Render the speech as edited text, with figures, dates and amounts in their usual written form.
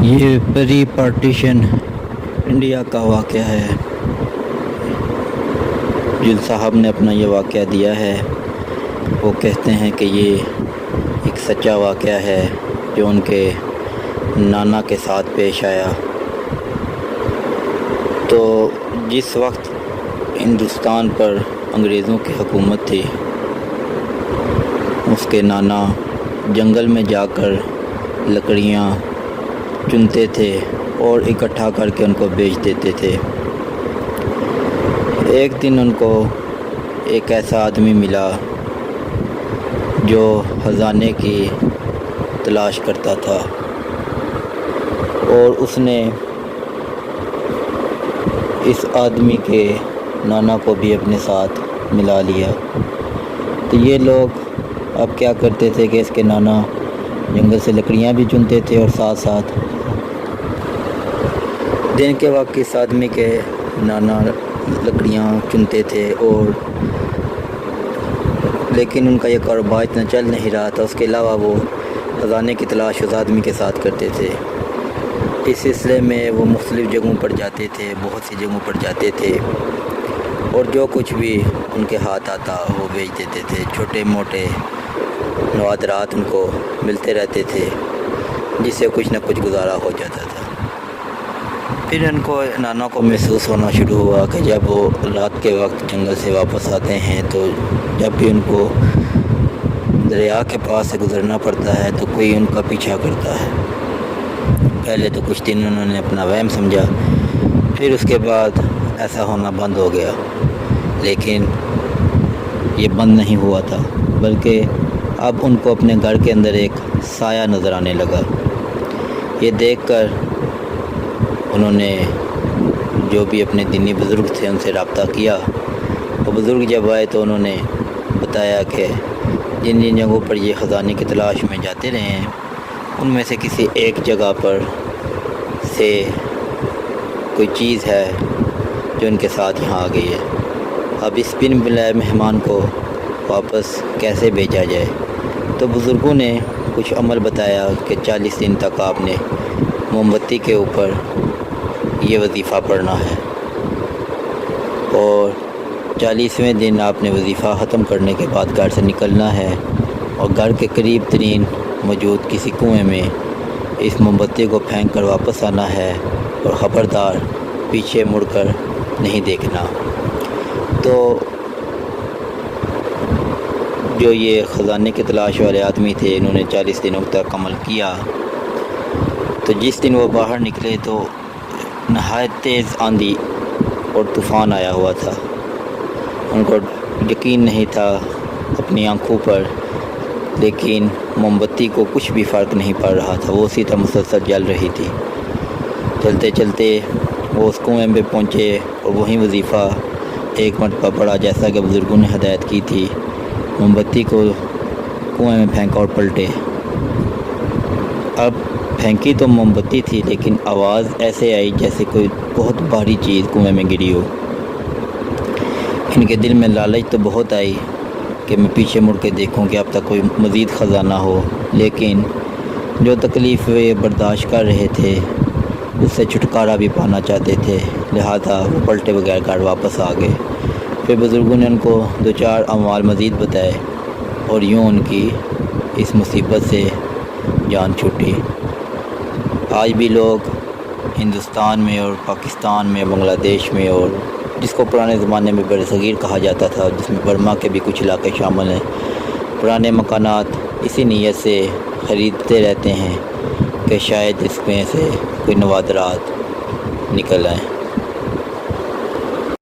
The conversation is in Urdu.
یہ پری پارٹیشن انڈیا کا واقعہ ہے۔ جن صاحب نے اپنا یہ واقعہ دیا ہے وہ کہتے ہیں کہ یہ ایک سچا واقعہ ہے جو ان کے نانا کے ساتھ پیش آیا۔ تو جس وقت ہندوستان پر انگریزوں کی حکومت تھی، اس کے نانا جنگل میں جا کر لکڑیاں چنتے تھے اور اکٹھا کر کے ان کو بیچ دیتے تھے۔ ایک دن ان کو ایک ایسا آدمی ملا جو خزانے کی تلاش کرتا تھا، اور اس نے اس آدمی کے نانا کو بھی اپنے ساتھ ملا لیا۔ تو یہ لوگ اب کیا کرتے تھے کہ اس کے نانا جنگل سے لکڑیاں بھی چنتے تھے اور ساتھ ساتھ دن کے وقت اس آدمی کے نانا لکڑیاں چنتے تھے، اور لیکن ان کا یہ کاروبار اتنا چل نہیں رہا تھا۔ اس کے علاوہ وہ خزانے کی تلاش اس آدمی کے ساتھ کرتے تھے۔ اس سلسلے میں وہ مختلف جگہوں پر جاتے تھے، بہت سی جگہوں پر جاتے تھے، اور جو کچھ بھی ان کے ہاتھ آتا وہ بیچ دیتے تھے۔ چھوٹے موٹے نوادرات ان کو ملتے رہتے تھے، جس سے کچھ نہ کچھ گزارا ہو جاتا تھا۔ پھر ان کو نانا کو محسوس ہونا شروع ہوا کہ جب وہ رات کے وقت جنگل سے واپس آتے ہیں تو جب بھی ان کو دریا کے پاس سے گزرنا پڑتا ہے تو کوئی ان کا پیچھا کرتا ہے۔ پہلے تو کچھ دن انہوں نے اپنا وہم سمجھا، پھر اس کے بعد ایسا ہونا بند ہو گیا۔ لیکن یہ بند نہیں ہوا تھا، بلکہ اب ان کو اپنے گھر کے اندر ایک سایہ نظر آنے لگا۔ یہ دیکھ کر انہوں نے جو بھی اپنے دینی بزرگ تھے ان سے رابطہ کیا۔ وہ بزرگ جب آئے تو انہوں نے بتایا کہ جن جن جگہوں پر یہ خزانے کی تلاش میں جاتے رہے ہیں، ان میں سے کسی ایک جگہ پر سے کوئی چیز ہے جو ان کے ساتھ یہاں آ گئی ہے۔ اب اس بن بلائے مہمان کو واپس کیسے بھیجا جائے؟ تو بزرگوں نے کچھ عمل بتایا کہ 40 دن تک آپ نے موم بتی کے اوپر یہ وظیفہ پڑھنا ہے، اور 40ویں دن آپ نے وظیفہ ختم کرنے کے بعد گھر سے نکلنا ہے، اور گھر کے قریب ترین موجود کسی کنویں میں اس موم بتی کو پھینک کر واپس آنا ہے، اور خبردار پیچھے مڑ کر نہیں دیکھنا۔ تو جو یہ خزانے کی تلاش والے آدمی تھے، انہوں نے 40 دنوں تک عمل کیا۔ تو جس دن وہ باہر نکلے تو نہایت تیز آندھی اور طوفان آیا ہوا تھا۔ ان کو یقین نہیں تھا اپنی آنکھوں پر، لیکن موم بتی کو کچھ بھی فرق نہیں پڑ رہا تھا، وہ اسی طرح مسلسل جل رہی تھی۔ چلتے چلتے وہ اس کنویں پہ پہنچے اور وہیں وظیفہ ایک مرتبہ پڑا جیسا کہ بزرگوں نے ہدایت کی تھی۔ موم بتی کو کنویں میں پھینکا اور پلٹے۔ اب پھینکی تو موم بتی تھی، لیکن آواز ایسے آئی جیسے کوئی بہت بھاری چیز کنویں میں گری ہو۔ ان کے دل میں لالچ تو بہت آئی کہ میں پیچھے مڑ کے دیکھوں کہ اب تک کوئی مزید خزانہ ہو، لیکن جو تکلیف وہ برداشت کر رہے تھے اس سے چھٹکارا بھی پانا چاہتے تھے، لہذا وہ پلٹے بغیر گھر واپس آ گئے۔ پھر بزرگوں نے ان کو 2-4 اعمال مزید بتائے، اور یوں ان کی اس مصیبت سے جان چھوٹی۔ آج بھی لوگ ہندوستان میں اور پاکستان میں، بنگلہ دیش میں، اور جس کو پرانے زمانے میں برصغیر کہا جاتا تھا، جس میں برما کے بھی کچھ علاقے شامل ہیں، پرانے مکانات اسی نیت سے خریدتے رہتے ہیں کہ شاید اس میں سے کوئی نوادرات نکل آئیں۔